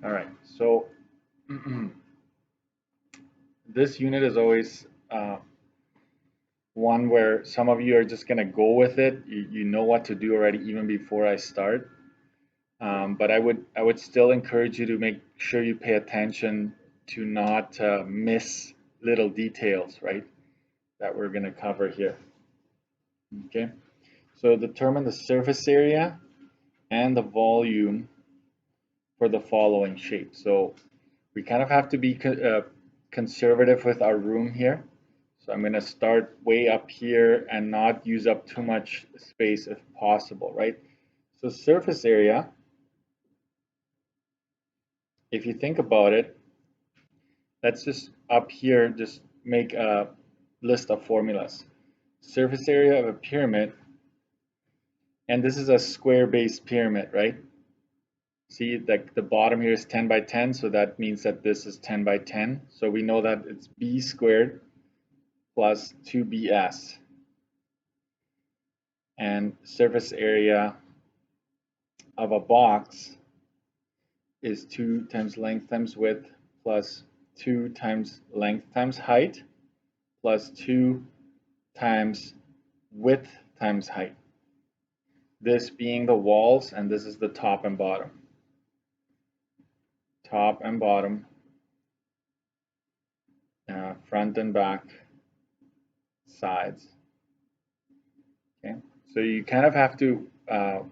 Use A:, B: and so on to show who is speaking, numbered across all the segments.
A: All right, so this unit is always one where some of you are just going to go with it. You know what to do already even before I start. But I would still encourage you to make sure you pay attention to not miss little details, right, that we're going to cover here. Okay, so determine the surface area and the volume for the following shape. So we kind of have to be conservative with our room here. So I'm going to start way up here and not use up too much space if possible, right? So surface area, if you think about it, let's just up here just make a list of formulas. Surface area of a pyramid, and this is a square-based pyramid, right? See, like the bottom here is 10 by 10, so that means that this is 10 by 10. So we know that it's b squared plus 2bs. And surface area of a box is 2 times length times width plus 2 times length times height plus 2 times width times height. This being the walls, and this is the top and bottom. Top and bottom, front and back, sides. Okay, so you kind of have to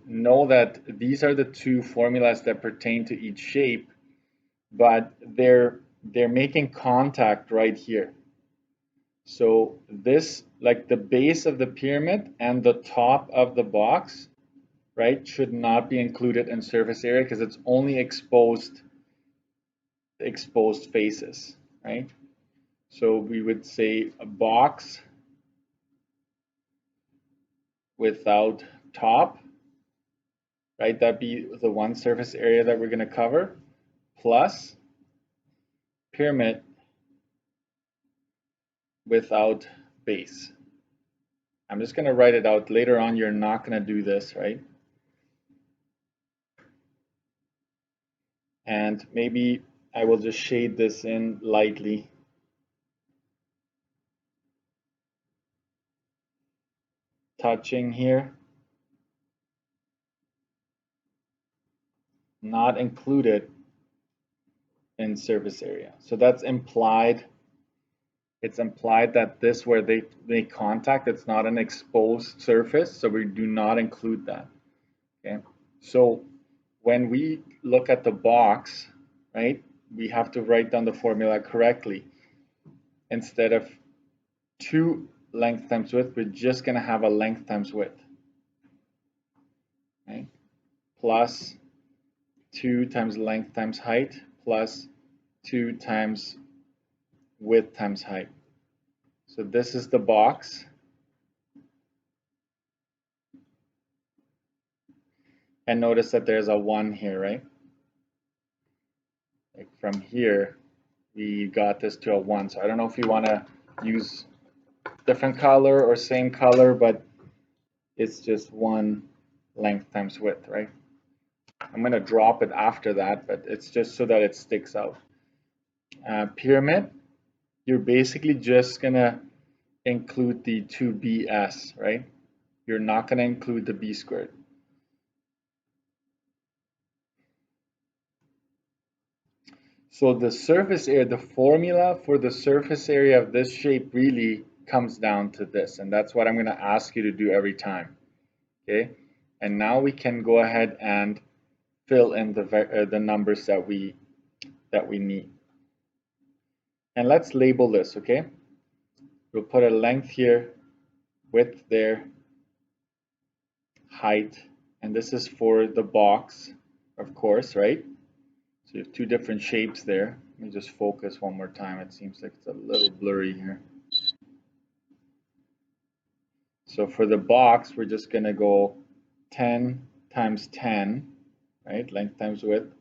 A: know that these are the two formulas that pertain to each shape, but they're making contact right here. So this, like the base of the pyramid and the top of the box, right, should not be included in surface area because it's only exposed faces, right? So we would say a box without top, right? That'd be the one surface area that we're going to cover, plus pyramid without base. I'm just going to write it out. Later on, you're not going to do this, right? And maybe I will just shade this in lightly. Touching here. Not included in surface area. So that's implied. It's implied that this where they make contact, it's not an exposed surface, so we do not include that. Okay, so when we look at the box, right, we have to write down the formula correctly. Instead of 2 length times width, we're just going to have a length times width, right, plus 2 times length times height plus 2 times width times height. So this is the box. And notice that there's a 1 here, right? Like from here, we got this to a 1. So I don't know if you want to use different color or same color, but it's just 1 length times width, right? I'm going to drop it after that, but it's just so that it sticks out. Pyramid, you're basically just going to include the 2bs, right? You're not going to include the b squared. So the surface area, the formula for the surface area of this shape really comes down to this, and that's what I'm going to ask you to do every time. Okay, and now we can go ahead and fill in the numbers that we need. And let's label this. Okay, we'll put a length here, width there, height, and this is for the box, of course, right? So you have two different shapes there. Let me just focus one more time. It seems like it's a little blurry here. So for the box, we're just going to go 10 times 10, right? Length times width,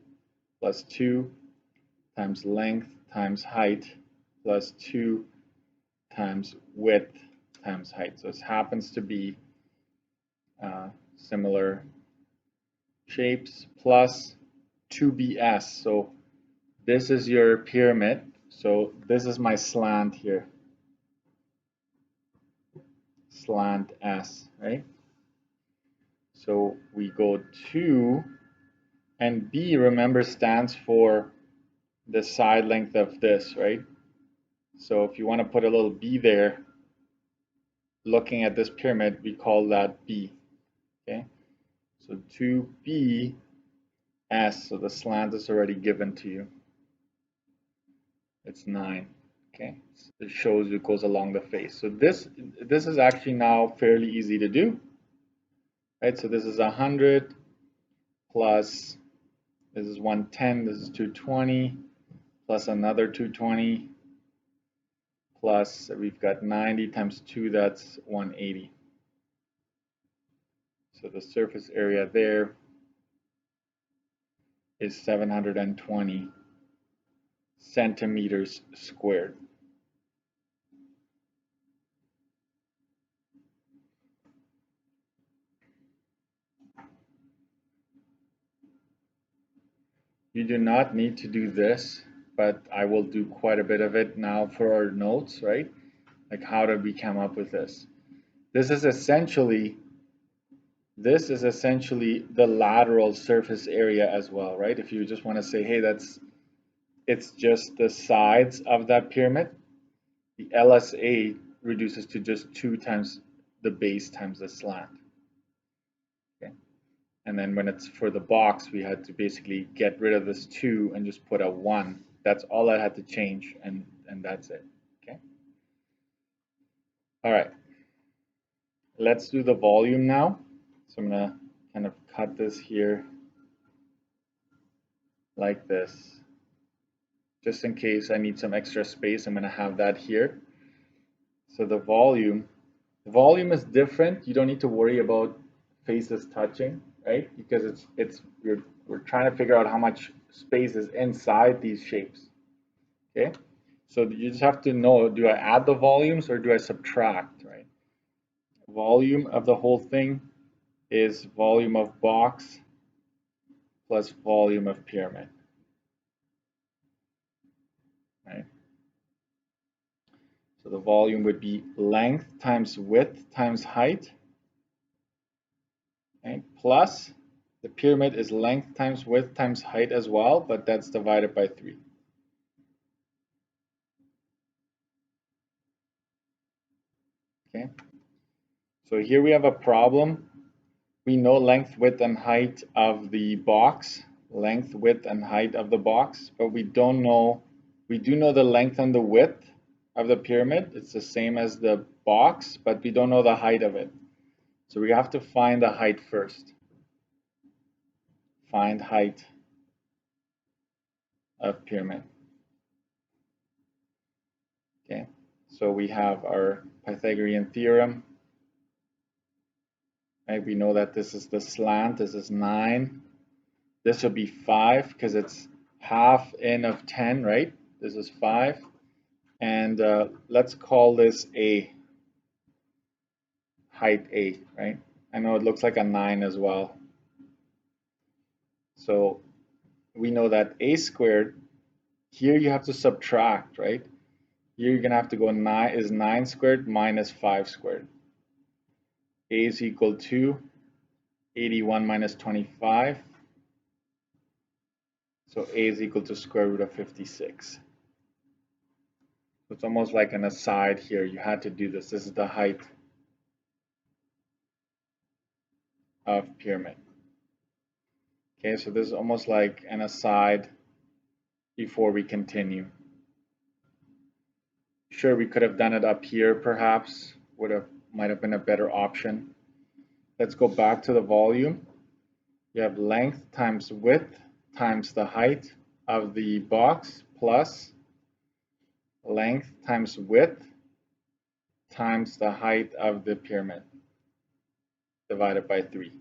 A: plus 2 times length times height, plus 2 times width times height. So this happens to be similar shapes, plus 2bs. So This is your pyramid. So this is my slant here. Slant S, right? So we go 2, and B, remember, stands for the side length of this, right? So if you want to put a little B there, looking at this pyramid, we call that B, okay? So 2B S, so the slant is already given to you. It's 9, okay? It shows it goes along the face. So this is actually now fairly easy to do, right? So this is 100 plus, this is 110, this is 220, plus another 220, plus we've got 90 times 2, that's 180. So the surface area there is 720 centimeters squared. You do not need to do this, but I will do quite a bit of it now for our notes, right? Like, how did we come up with this? This is essentially the lateral surface area as well, right? If you just want to say, hey, it's just the sides of that pyramid, the LSA reduces to just 2 times the base times the slant. Okay. And then when it's for the box, we had to basically get rid of this 2 and just put a 1. That's all I had to change, and that's it. Okay. All right. Let's do the volume now. So I'm going to kind of cut this here like this. Just in case I need some extra space, I'm going to have that here. So the volume is different. You don't need to worry about faces touching, right? Because we're trying to figure out how much space is inside these shapes. Okay, so you just have to know, do I add the volumes or do I subtract, right? Volume of the whole thing is volume of box plus volume of pyramid, right? So the volume would be length times width times height, right? Plus the pyramid is length times width times height as well, but that's divided by 3. Okay, so here we have a problem. We know length, width, and height of the box, length, width, and height of the box, but we do know the length and the width of the pyramid. It's the same as the box, but we don't know the height of it. So we have to find the height first. Find height of pyramid. Okay, so we have our Pythagorean theorem. Right? We know that this is the slant, this is 9. This would be 5 because it's half n of 10, right? This is 5. And let's call this A, height A, right? I know it looks like a 9 as well. So we know that A squared, here you have to subtract, right? Here you're going to have to go 9 squared minus 5 squared. A is equal to 81 minus 25. So A is equal to square root of 56. So it's almost like an aside here. You had to do this. This is the height of pyramid. Okay, so this is almost like an aside before we continue. Sure, we could have done it up here, perhaps. Might have been a better option. Let's go back to the volume. You have length times width times the height of the box plus length times width times the height of the pyramid divided by 3.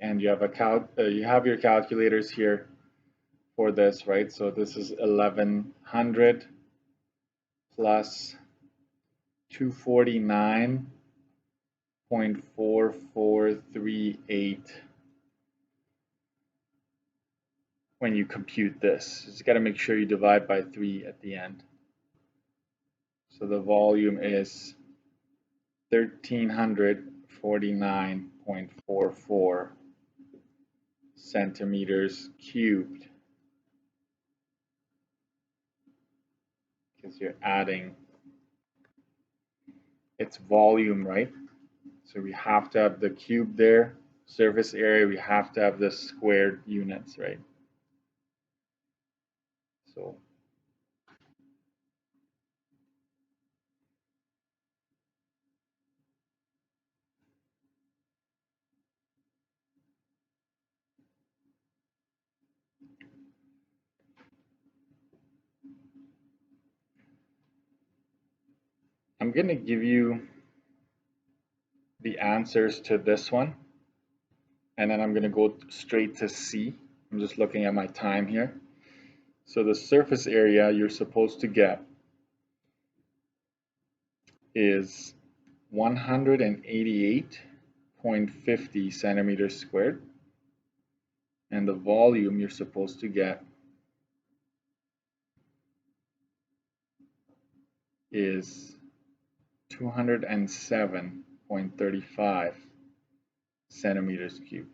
A: And you have your calculators here for this, right? So this is 1100 plus 249 0.4438 when you compute this. You just got to make sure you divide by 3 at the end. So the volume is 1349.44 centimeters cubed, because you're adding its volume, right? So we have to have the cube there, surface area, we have to have the squared units, right? So I'm going to give you the answers to this one, and then I'm going to go straight to C. I'm just looking at my time here. So the surface area you're supposed to get is 188.50 centimeters squared, and the volume you're supposed to get is 207.35 centimeters cubed.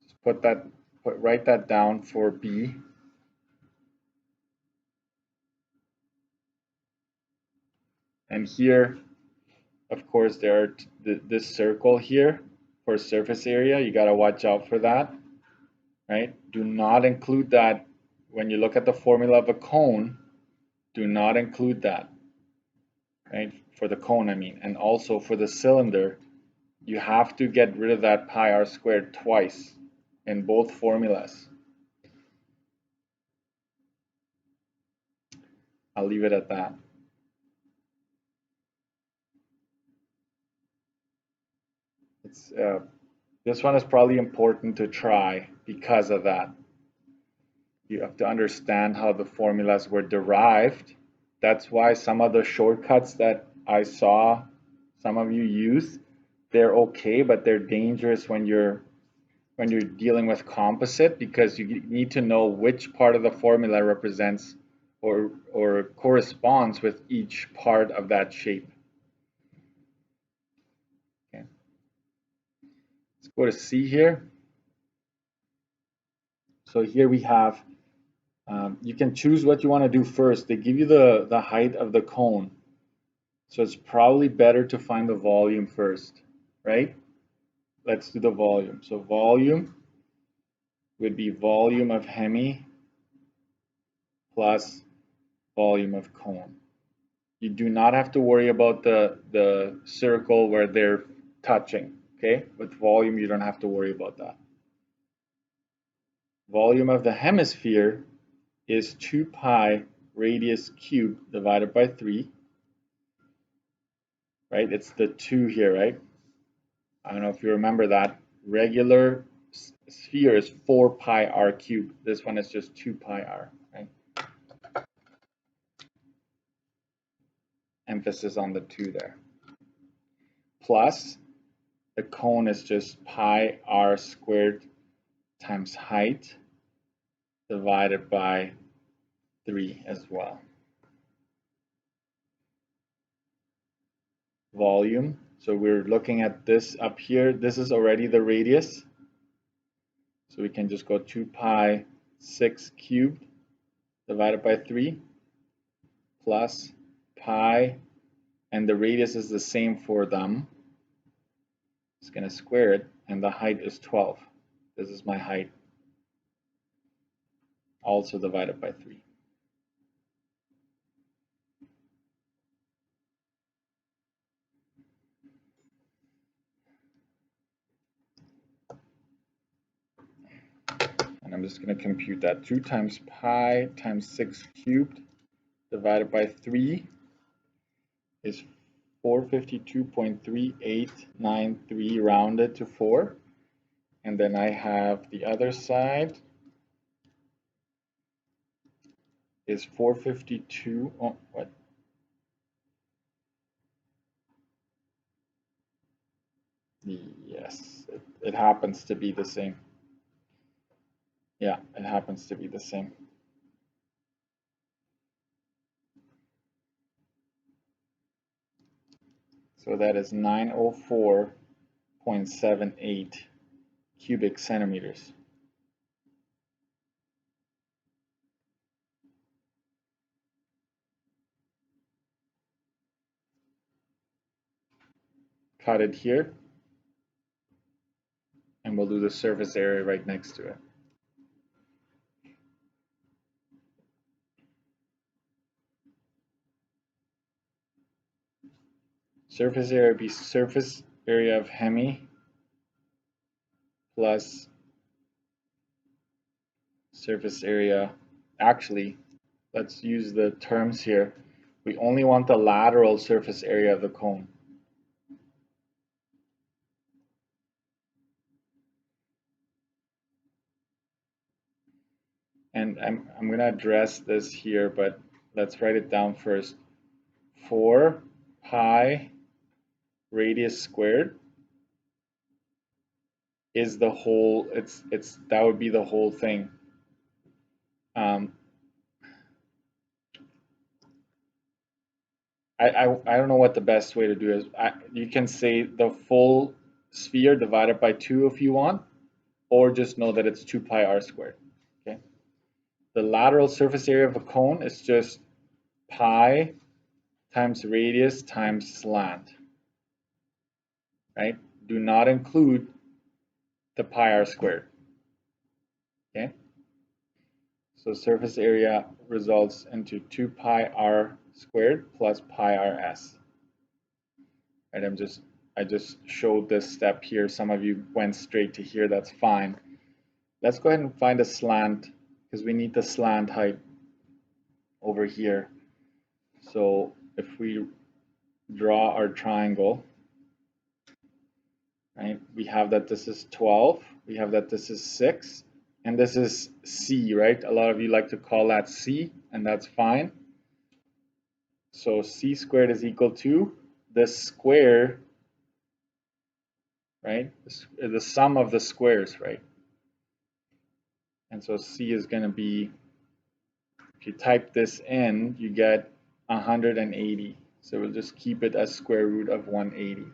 A: Just write that down for B. And here, of course, there are this circle here for surface area. You got to watch out for that, right? Do not include that when you look at the formula of a cone. Do not include that, right? For the cone, I mean, and also for the cylinder, you have to get rid of that pi r squared twice in both formulas. I'll leave it at that. This one is probably important to try because of that. You have to understand how the formulas were derived. That's why some of the shortcuts that I saw some of you use, they're okay, but they're dangerous when you're dealing with composite, because you need to know which part of the formula represents or corresponds with each part of that shape. Okay. Let's go to C here. So here we have, you can choose what you want to do first. They give you the height of the cone. So it's probably better to find the volume first, right? Let's do the volume. So volume would be volume of hemi plus volume of cone. You do not have to worry about the circle where they're touching, okay? With volume, you don't have to worry about that. Volume of the hemisphere is 2 pi radius cubed divided by 3, right? It's the 2 here, right? I don't know if you remember that. Regular sphere is 4 pi r cubed. This one is just 2 pi r, right? Emphasis on the 2 there. Plus, the cone is just pi r squared times height divided by 3 as well. Volume, so we're looking at this up here. This is already the radius. So we can just go 2 pi 6 cubed divided by 3 plus pi, and the radius is the same for them. It's going to square it, and the height is 12. This is my height, also divided by 3. And I'm just going to compute that. 2 times pi times 6 cubed divided by 3 is 452.3893 rounded to 4. And then I have the other side is 452. Oh, what? Yes, it happens to be the same. Yeah, it happens to be the same. So that is 904.78 cubic centimeters. Cut it here, and we'll do the surface area right next to it. Surface area would be surface area of Hemi plus surface area. Actually, let's use the terms here. We only want the lateral surface area of the cone. And I'm going to address this here, but let's write it down first. 4 pi radius squared is the whole, that would be the whole thing. I don't know what the best way to do is. You can say the full sphere divided by 2 if you want, or just know that it's 2 pi r squared. Okay. The lateral surface area of a cone is just pi times radius times slant. Right? Do not include the pi r squared. Okay. So surface area results into 2 pi r squared plus pi rs. Right, I just showed this step here. Some of you went straight to here. That's fine. Let's go ahead and find a slant because we need the slant height over here. So if we draw our triangle, right, we have that this is 12, we have that this is 6, and this is C, right? A lot of you like to call that C, and that's fine. So C squared is equal to the square, right? The sum of the squares, right? And so C is going to be, if you type this in, you get 180. So we'll just keep it as square root of 180.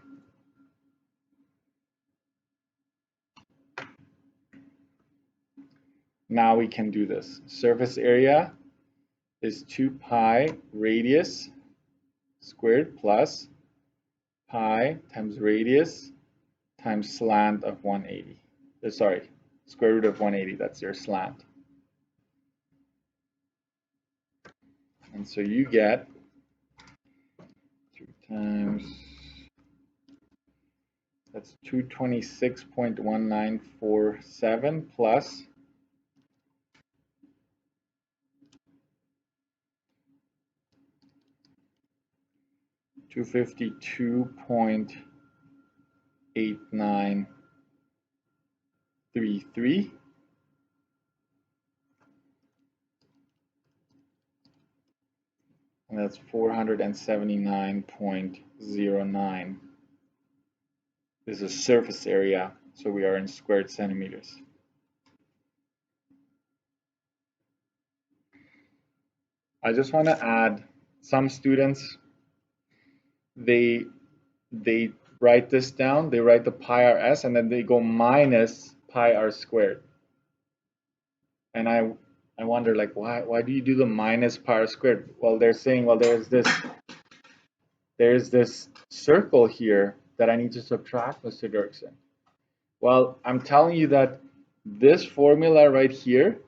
A: Now we can do this. Surface area is 2 pi radius squared plus pi times radius times slant of 180. Sorry, square root of 180, that's your slant. And so you get 2 times, that's 226.1947 plus 252.8933, and that's 479.09. This is surface area, so we are in squared centimeters. I just want to add, some students, they write this down, they write the pi rs, and then they go minus pi r squared. And I wonder, like, why do you do the minus pi r squared? Well, they're saying, well, there's this circle here that I need to subtract, Mr. Dirksen. Well, I'm telling you that this formula right here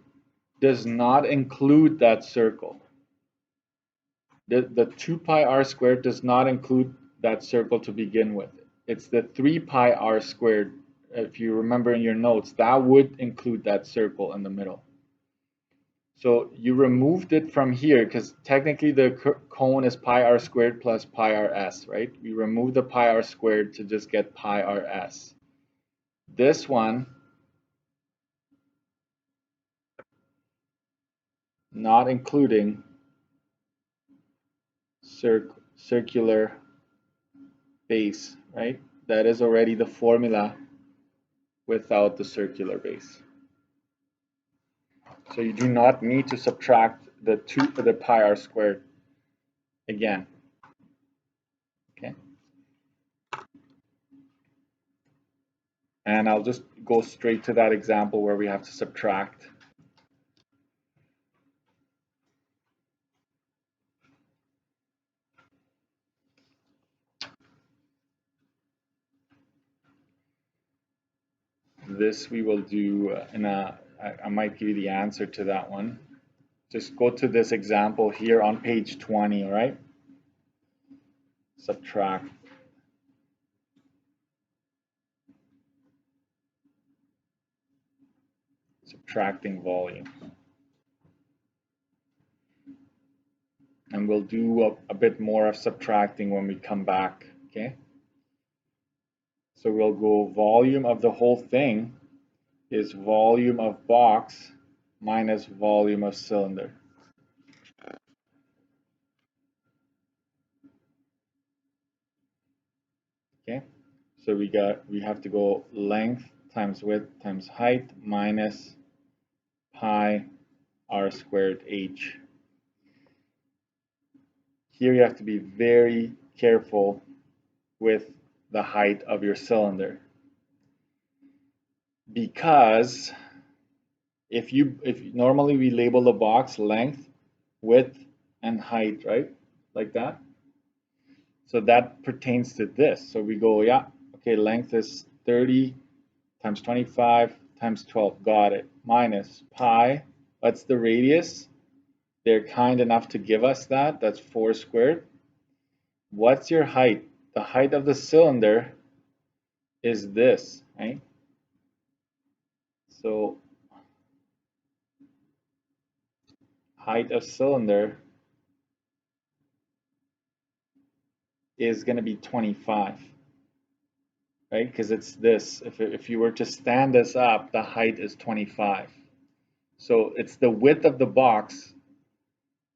A: does not include that circle. The 2 pi r squared does not include that circle to begin with. It's the 3 pi r squared. If you remember in your notes, that would include that circle in the middle. So you removed it from here because technically the cone is pi r squared plus pi rs, right? We remove the pi r squared to just get pi rs. This one, not including circular base, right? that is already the formula without the circular base. So you do not need to subtract the 2 to the pi r squared again. Okay. And I'll just go straight to that example where we have to subtract. This we will do I might give you the answer to that one. Just go to this example here on page 20, all right? Subtract. Subtracting volume. And we'll do a bit more of subtracting when we come back, okay? So we'll go volume of the whole thing is volume of box minus volume of cylinder. Okay, so we have to go length times width times height minus pi r squared h. Here you have to be very careful with the height of your cylinder, because if normally we label the box length, width, and height, right? Like that. So that pertains to this. So we go, yeah, okay, length is 30 times 25 times 12. Got it. Minus pi. What's the radius? They're kind enough to give us that. That's 4 squared. What's your height? The height of the cylinder is this, right? So height of cylinder is going to be 25, right? Because it's this. If you were to stand this up, the height is 25. So it's the width of the box,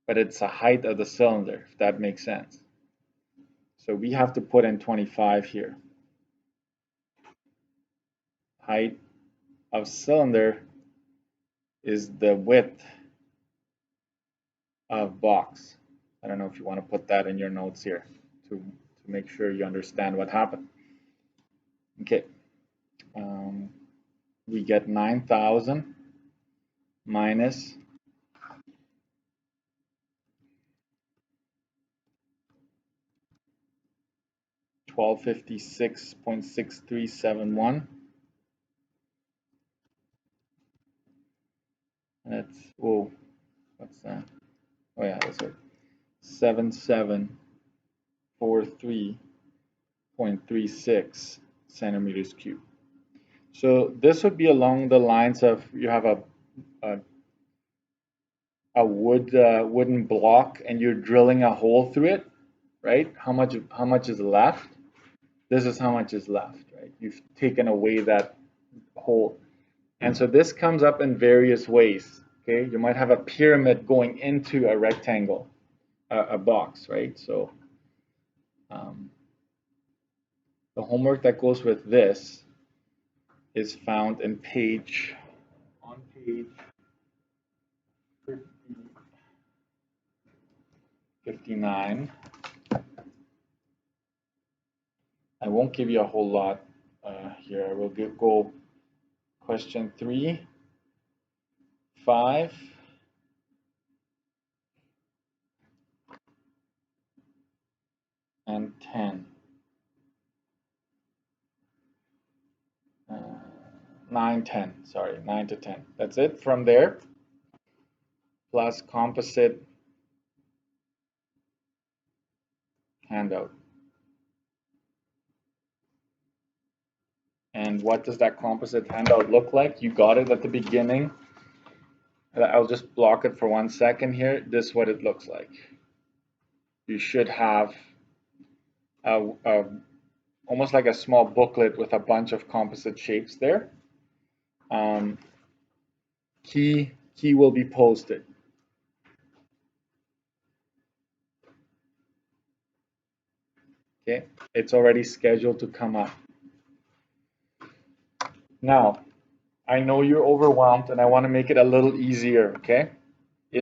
A: but it's the height of the cylinder, if that makes sense. So we have to put in 25 here. Height of cylinder is the width of box. I don't know if you want to put that in your notes here to make sure you understand what happened. Okay, we get 9,000 minus 1256.6371. That's, whoa, what's that? Oh yeah, that's it. 7743.36 centimeters cubed. So this would be along the lines of you have a wooden block and you're drilling a hole through it, right? How much is left? This is how much is left, right? You've taken away that hole. And so this comes up in various ways, okay? You might have a pyramid going into a rectangle, a box, right? So the homework that goes with this is found in page 59. I won't give you a whole lot here. I will go question 3, 5, and 10. 9, 10, sorry, 9 to 10. That's it from there, plus composite handout. And what does that composite handout look like? You got it at the beginning. I'll just block it for 1 second here. This is what it looks like. You should have almost like a small booklet with a bunch of composite shapes there. Key will be posted. Okay, it's already scheduled to come up. Now, I know you're overwhelmed and I want to make it a little easier, okay?